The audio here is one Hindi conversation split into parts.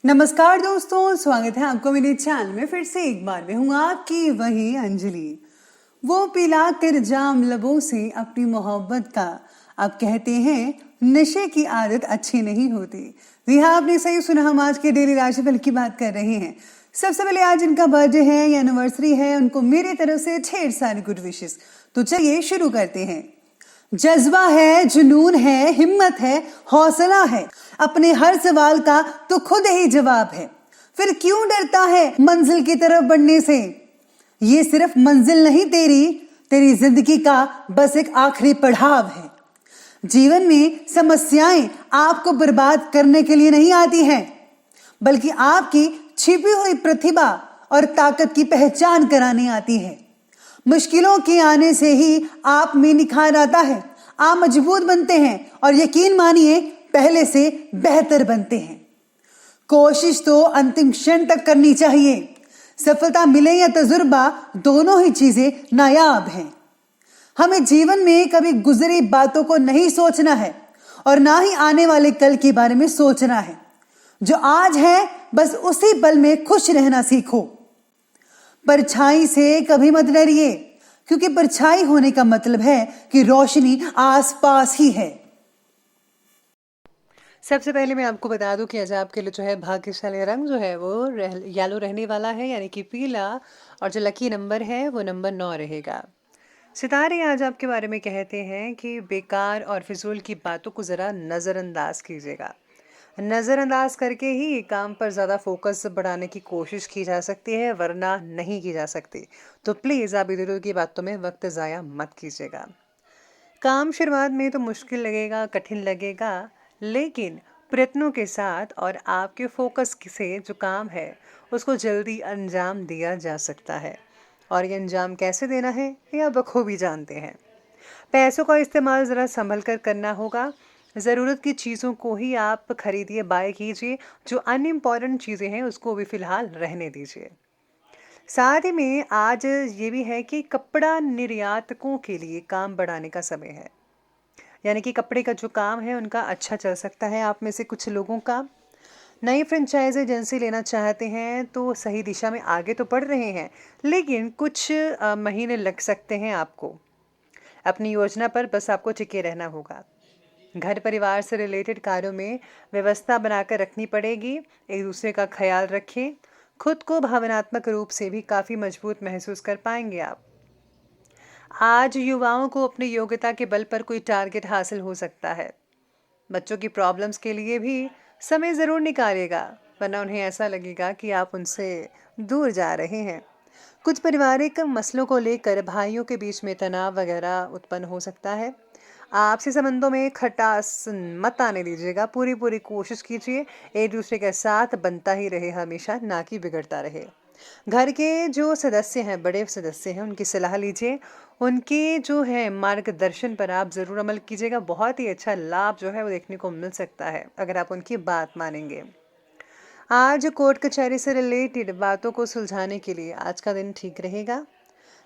नमस्कार दोस्तों, स्वागत है आपको मेरे चैनल में। फिर से एक बार मैं हूँ आपकी वही अंजलि। वो पिला कर जाम लबों से अपनी मोहब्बत का, आप कहते हैं नशे की आदत अच्छी नहीं होती। जी हाँ, आपने सही सुना, हम आज के डेली राशिफल की बात कर रहे हैं। सबसे पहले आज इनका बर्थडे है या एनिवर्सरी है, उनको मेरी तरफ से ढेर सारी गुड विशेस। तो चलिए शुरू करते हैं। जज्बा है, जुनून है, हिम्मत है, हौसला है, अपने हर सवाल का तो खुद ही जवाब है। फिर क्यों डरता है मंजिल की तरफ बढ़ने से? ये सिर्फ मंजिल नहीं, तेरी जिंदगी का बस एक आखिरी पड़ाव है। जीवन में समस्याएं आपको बर्बाद करने के लिए नहीं आती हैं, बल्कि आपकी छिपी हुई प्रतिभा और ताकत की पहचान कराने आती है। मुश्किलों के आने से ही आप में निखार आता है, आप मजबूत बनते हैं और यकीन मानिए पहले से बेहतर बनते हैं। कोशिश तो अंतिम क्षण तक करनी चाहिए। सफलता मिले या तजुर्बा, दोनों ही चीजें नायाब हैं। हमें जीवन में कभी गुजरी बातों को नहीं सोचना है और ना ही आने वाले कल के बारे में सोचना है। जो आज है बस उसी पल में खुश रहना सीखो। परछाई से कभी मत डरिए, क्योंकि परछाई होने का मतलब है कि रोशनी आसपास ही है। सबसे पहले मैं आपको बता दूं कि आज आपके लिए जो है भाग्यशाली रंग जो है वो येलो रहने वाला है, यानी कि पीला। और जो लकी नंबर है वो नंबर 9 रहेगा। सितारे आज आपके बारे में कहते हैं कि बेकार और फिजूल की बातों को ज़रा नज़रअंदाज कीजिएगा। नज़रअंदाज करके ही काम पर ज़्यादा फोकस बढ़ाने की कोशिश की जा सकती है, वरना नहीं की जा सकती। तो प्लीज़ आप इधर उधर की बातों में वक्त ज़ाया मत कीजिएगा। काम शुरुआत में तो मुश्किल लगेगा, कठिन लगेगा, लेकिन प्रयत्नों के साथ और आपके फोकस से जो काम है उसको जल्दी अंजाम दिया जा सकता है। और ये अंजाम कैसे देना है ये आप बखूबी जानते हैं। पैसों का इस्तेमाल ज़रा संभल कर करना होगा। ज़रूरत की चीज़ों को ही आप खरीदिए, बाय कीजिए। जो अनइम्पॉर्टेंट चीज़ें हैं उसको भी फ़िलहाल रहने दीजिए। साथ ही में आज ये भी है कि कपड़ा निर्यातकों के लिए काम बढ़ाने का समय है, यानी कि कपड़े का जो काम है उनका अच्छा चल सकता है। आप में से कुछ लोगों का नई फ्रेंचाइज एजेंसी लेना चाहते हैं तो सही दिशा में आगे तो बढ़ रहे हैं, लेकिन कुछ महीने लग सकते हैं आपको। अपनी योजना पर बस आपको टिके रहना होगा। घर परिवार से रिलेटेड कार्यों में व्यवस्था बनाकर रखनी पड़ेगी। एक दूसरे का ख्याल रखें। खुद को भावनात्मक रूप से भी काफ़ी मजबूत महसूस कर पाएंगे आप। आज युवाओं को अपनी योग्यता के बल पर कोई टारगेट हासिल हो सकता है। बच्चों की प्रॉब्लम्स के लिए भी समय ज़रूर निकालिएगा, वरना उन्हें ऐसा लगेगा कि आप उनसे दूर जा रहे हैं। कुछ पारिवारिक मसलों को लेकर भाइयों के बीच में तनाव वगैरह उत्पन्न हो सकता है। आपसी संबंधों में खटास मत आने दीजिएगा। पूरी कोशिश कीजिए एक दूसरे के साथ बनता ही रहे हमेशा, ना कि बिगड़ता रहे। घर के जो सदस्य हैं, बड़े सदस्य हैं, उनकी सलाह लीजिए। उनके जो है मार्गदर्शन पर आप ज़रूर अमल कीजिएगा। बहुत ही अच्छा लाभ जो है वो देखने को मिल सकता है अगर आप उनकी बात मानेंगे। आज कोर्ट कचहरी से रिलेटेड बातों को सुलझाने के लिए आज का दिन ठीक रहेगा।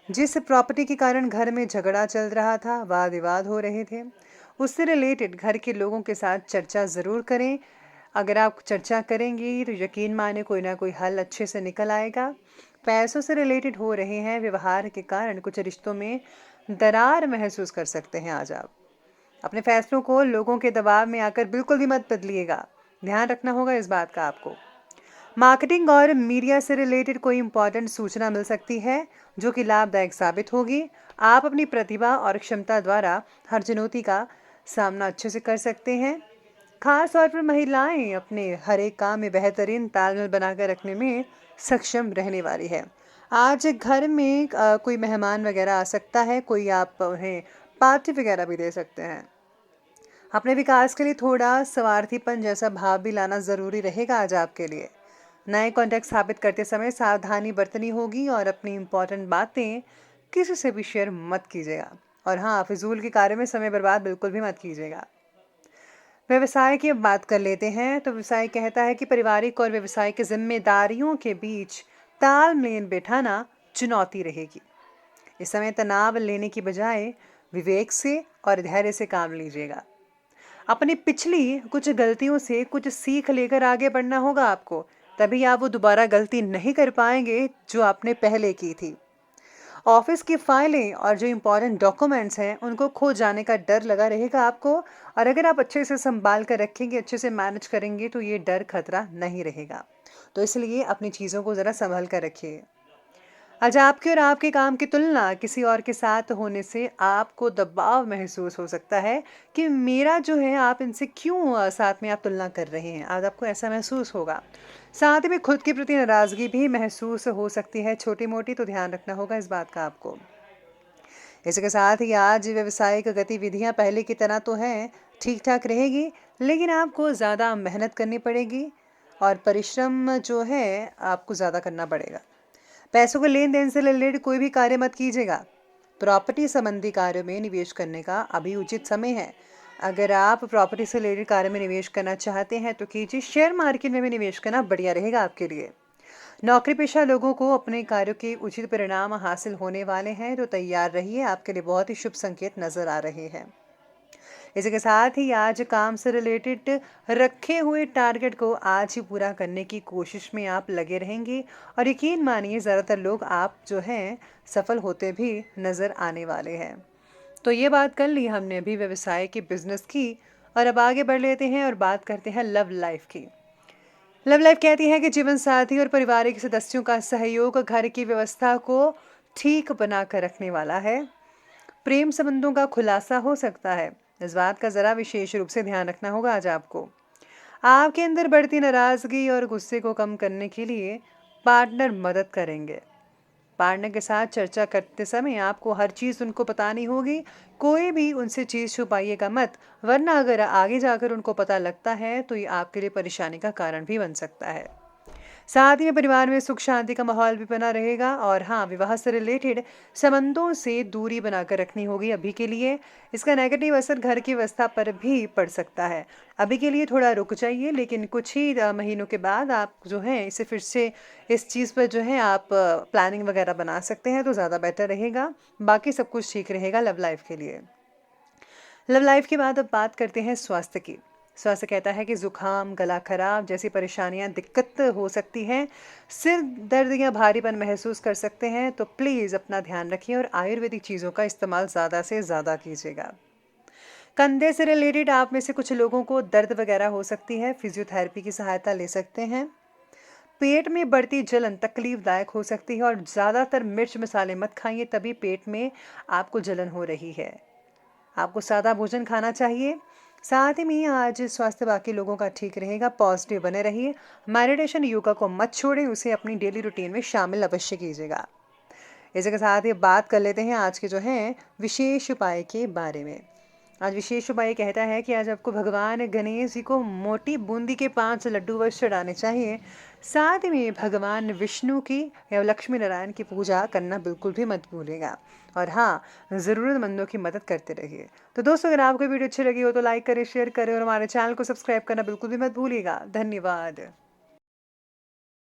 जिस प्रॉपर्टी के कारण घर में झगड़ा चल रहा था, वाद विवाद हो रहे थे, उससे रिलेटेड घर के लोगों के साथ चर्चा ज़रूर करें। अगर आप चर्चा करेंगी तो यकीन माने कोई ना कोई हल अच्छे से निकल आएगा। पैसों से रिलेटेड हो रहे हैं व्यवहार के कारण कुछ रिश्तों में दरार महसूस कर सकते हैं। आज आप अपने फैसलों को लोगों के दबाव में आकर बिल्कुल भी मत बदलिएगा। ध्यान रखना होगा इस बात का आपको। मार्केटिंग और मीडिया से रिलेटेड कोई इंपॉर्टेंट सूचना मिल सकती है जो कि लाभदायक साबित होगी। आप अपनी प्रतिभा और क्षमता द्वारा हर चुनौती का सामना अच्छे से कर सकते हैं। खास तौर पर महिलाएं अपने हर एक काम में बेहतरीन तालमेल बनाकर रखने में सक्षम रहने वाली है। आज घर में कोई मेहमान वगैरह आ सकता है, कोई आप उन्हें पार्टी वगैरह भी दे सकते हैं। अपने विकास के लिए थोड़ा स्वार्थीपन जैसा भाव भी लाना ज़रूरी रहेगा आज आपके लिए। नए कॉन्टैक्ट स्थापित करते समय सावधानी बरतनी होगी और अपनी इम्पोर्टेंट बातें किसी से भी शेयर मत कीजिएगा। और हाँ, फिजूल के कार्य में समय बर्बाद बिल्कुल भी मत कीजिएगा। व्यवसाय की अब बात कर लेते हैं। तो व्यवसाय कहता है कि पारिवारिक और व्यवसाय की जिम्मेदारियों के बीच तालमेल बैठाना चुनौती रहेगी। इस समय तनाव लेने की बजाय विवेक से और धैर्य से काम लीजिएगा। अपनी पिछली कुछ गलतियों से कुछ सीख लेकर आगे बढ़ना होगा आपको, तभी आप वो दोबारा गलती नहीं कर पाएंगे जो आपने पहले की थी। ऑफिस की फाइलें और जो इम्पोर्टेंट डॉक्यूमेंट्स हैं उनको खो जाने का डर लगा रहेगा आपको, और अगर आप अच्छे से संभाल कर रखेंगे, अच्छे से मैनेज करेंगे तो ये डर खतरा नहीं रहेगा। तो इसलिए अपनी चीज़ों को ज़रा संभल कर रखिए। आज आपके और आपके काम की तुलना किसी और के साथ होने से आपको दबाव महसूस हो सकता है कि मेरा जो है, आप इनसे क्यों साथ में आप तुलना कर रहे हैं, आज आपको ऐसा महसूस होगा। साथ में खुद के प्रति नाराज़गी भी महसूस हो सकती है, छोटी मोटी, तो ध्यान रखना होगा इस बात का आपको। इसके साथ ही आज व्यवसायिक गतिविधियां पहले की तरह तो हैं, ठीक ठाक रहेगी, लेकिन आपको ज़्यादा मेहनत करनी पड़ेगी और परिश्रम जो है आपको ज़्यादा करना पड़ेगा। पैसों के लेन देन से रिलेटेड कोई भी कार्य मत कीजिएगा। प्रॉपर्टी संबंधी कार्यों में निवेश करने का अभी उचित समय है। अगर आप प्रॉपर्टी से रिलेटेड कार्य में निवेश करना चाहते हैं तो कीजिए। शेयर मार्केट में भी निवेश करना बढ़िया रहेगा आपके लिए। नौकरी पेशा लोगों को अपने कार्यों के उचित परिणाम हासिल होने वाले हैं, तो तैयार रहिए, आपके लिए बहुत ही शुभ संकेत नजर आ रहे हैं। इसी के साथ ही आज काम से रिलेटेड रखे हुए टारगेट को आज ही पूरा करने की कोशिश में आप लगे रहेंगे, और यकीन मानिए ज़्यादातर लोग आप जो हैं सफल होते भी नज़र आने वाले हैं। तो ये बात कर ली हमने अभी व्यवसाय की, बिजनेस की, और अब आगे बढ़ लेते हैं और बात करते हैं लव लाइफ की। लव लाइफ कहती है कि जीवन साथी और पारिवारिक सदस्यों का सहयोग घर की व्यवस्था को ठीक बना कर रखने वाला है। प्रेम संबंधों का खुलासा हो सकता है, इस बात का ज़रा विशेष रूप से ध्यान रखना होगा आज आपको। आपके अंदर बढ़ती नाराज़गी और गुस्से को कम करने के लिए पार्टनर मदद करेंगे। पार्टनर के साथ चर्चा करते समय आपको हर चीज़ उनको बतानी होगी, कोई भी उनसे चीज़ छुपाइएगा मत, वरना अगर आगे जाकर उनको पता लगता है तो ये आपके लिए परेशानी का कारण भी बन सकता है। साथ ही में परिवार में सुख शांति का माहौल भी बना रहेगा, और हाँ, विवाह से रिलेटेड संबंधों से दूरी बनाकर रखनी होगी अभी के लिए। इसका नेगेटिव असर घर की व्यवस्था पर भी पड़ सकता है। अभी के लिए थोड़ा रुक जाइए, लेकिन कुछ ही महीनों के बाद आप जो है इसे फिर से इस चीज़ पर जो है आप प्लानिंग वगैरह बना सकते हैं, तो ज़्यादा बेटर रहेगा। बाकी सब कुछ ठीक रहेगा लव लाइफ के लिए। लव लाइफ के बाद अब बात करते हैं स्वास्थ्य की। स्वास्थ्य कहता है कि जुकाम, गला खराब जैसी परेशानियां, दिक्कत हो सकती हैं, सिर दर्द या भारीपन महसूस कर सकते हैं, तो प्लीज़ अपना ध्यान रखिए और आयुर्वेदिक चीज़ों का इस्तेमाल ज़्यादा से ज़्यादा कीजिएगा। कंधे से रिलेटेड आप में से कुछ लोगों को दर्द वगैरह हो सकती है, फिजियोथेरेपी की सहायता ले सकते हैं। पेट में बढ़ती जलन तकलीफदायक हो सकती है, और ज़्यादातर मिर्च मसाले मत खाइए, तभी पेट में आपको जलन हो रही है। आपको सादा भोजन खाना चाहिए। साथ ही में आज स्वास्थ्य बाकी लोगों का ठीक रहेगा, पॉजिटिव बने रहिए। मेडिटेशन, योगा को मत छोड़ें, उसे अपनी डेली रूटीन में शामिल अवश्य कीजिएगा। इसी के साथ ही बात कर लेते हैं आज के जो हैं विशेष उपाय के बारे में। आज विशेष उपाय कहता है कि आज आपको भगवान गणेश जी को मोटी बूंदी के 5 लड्डू वश चढ़ाने चाहिए। साथ में भगवान विष्णु की या लक्ष्मी नारायण की पूजा करना बिल्कुल भी मत भूलिएगा, और हाँ, ज़रूरतमंदों की मदद करते रहिए। तो दोस्तों, अगर आपको वीडियो अच्छी लगी हो तो लाइक करें, शेयर करें, और हमारे चैनल को सब्सक्राइब करना बिल्कुल भी मत भूलिएगा। धन्यवाद।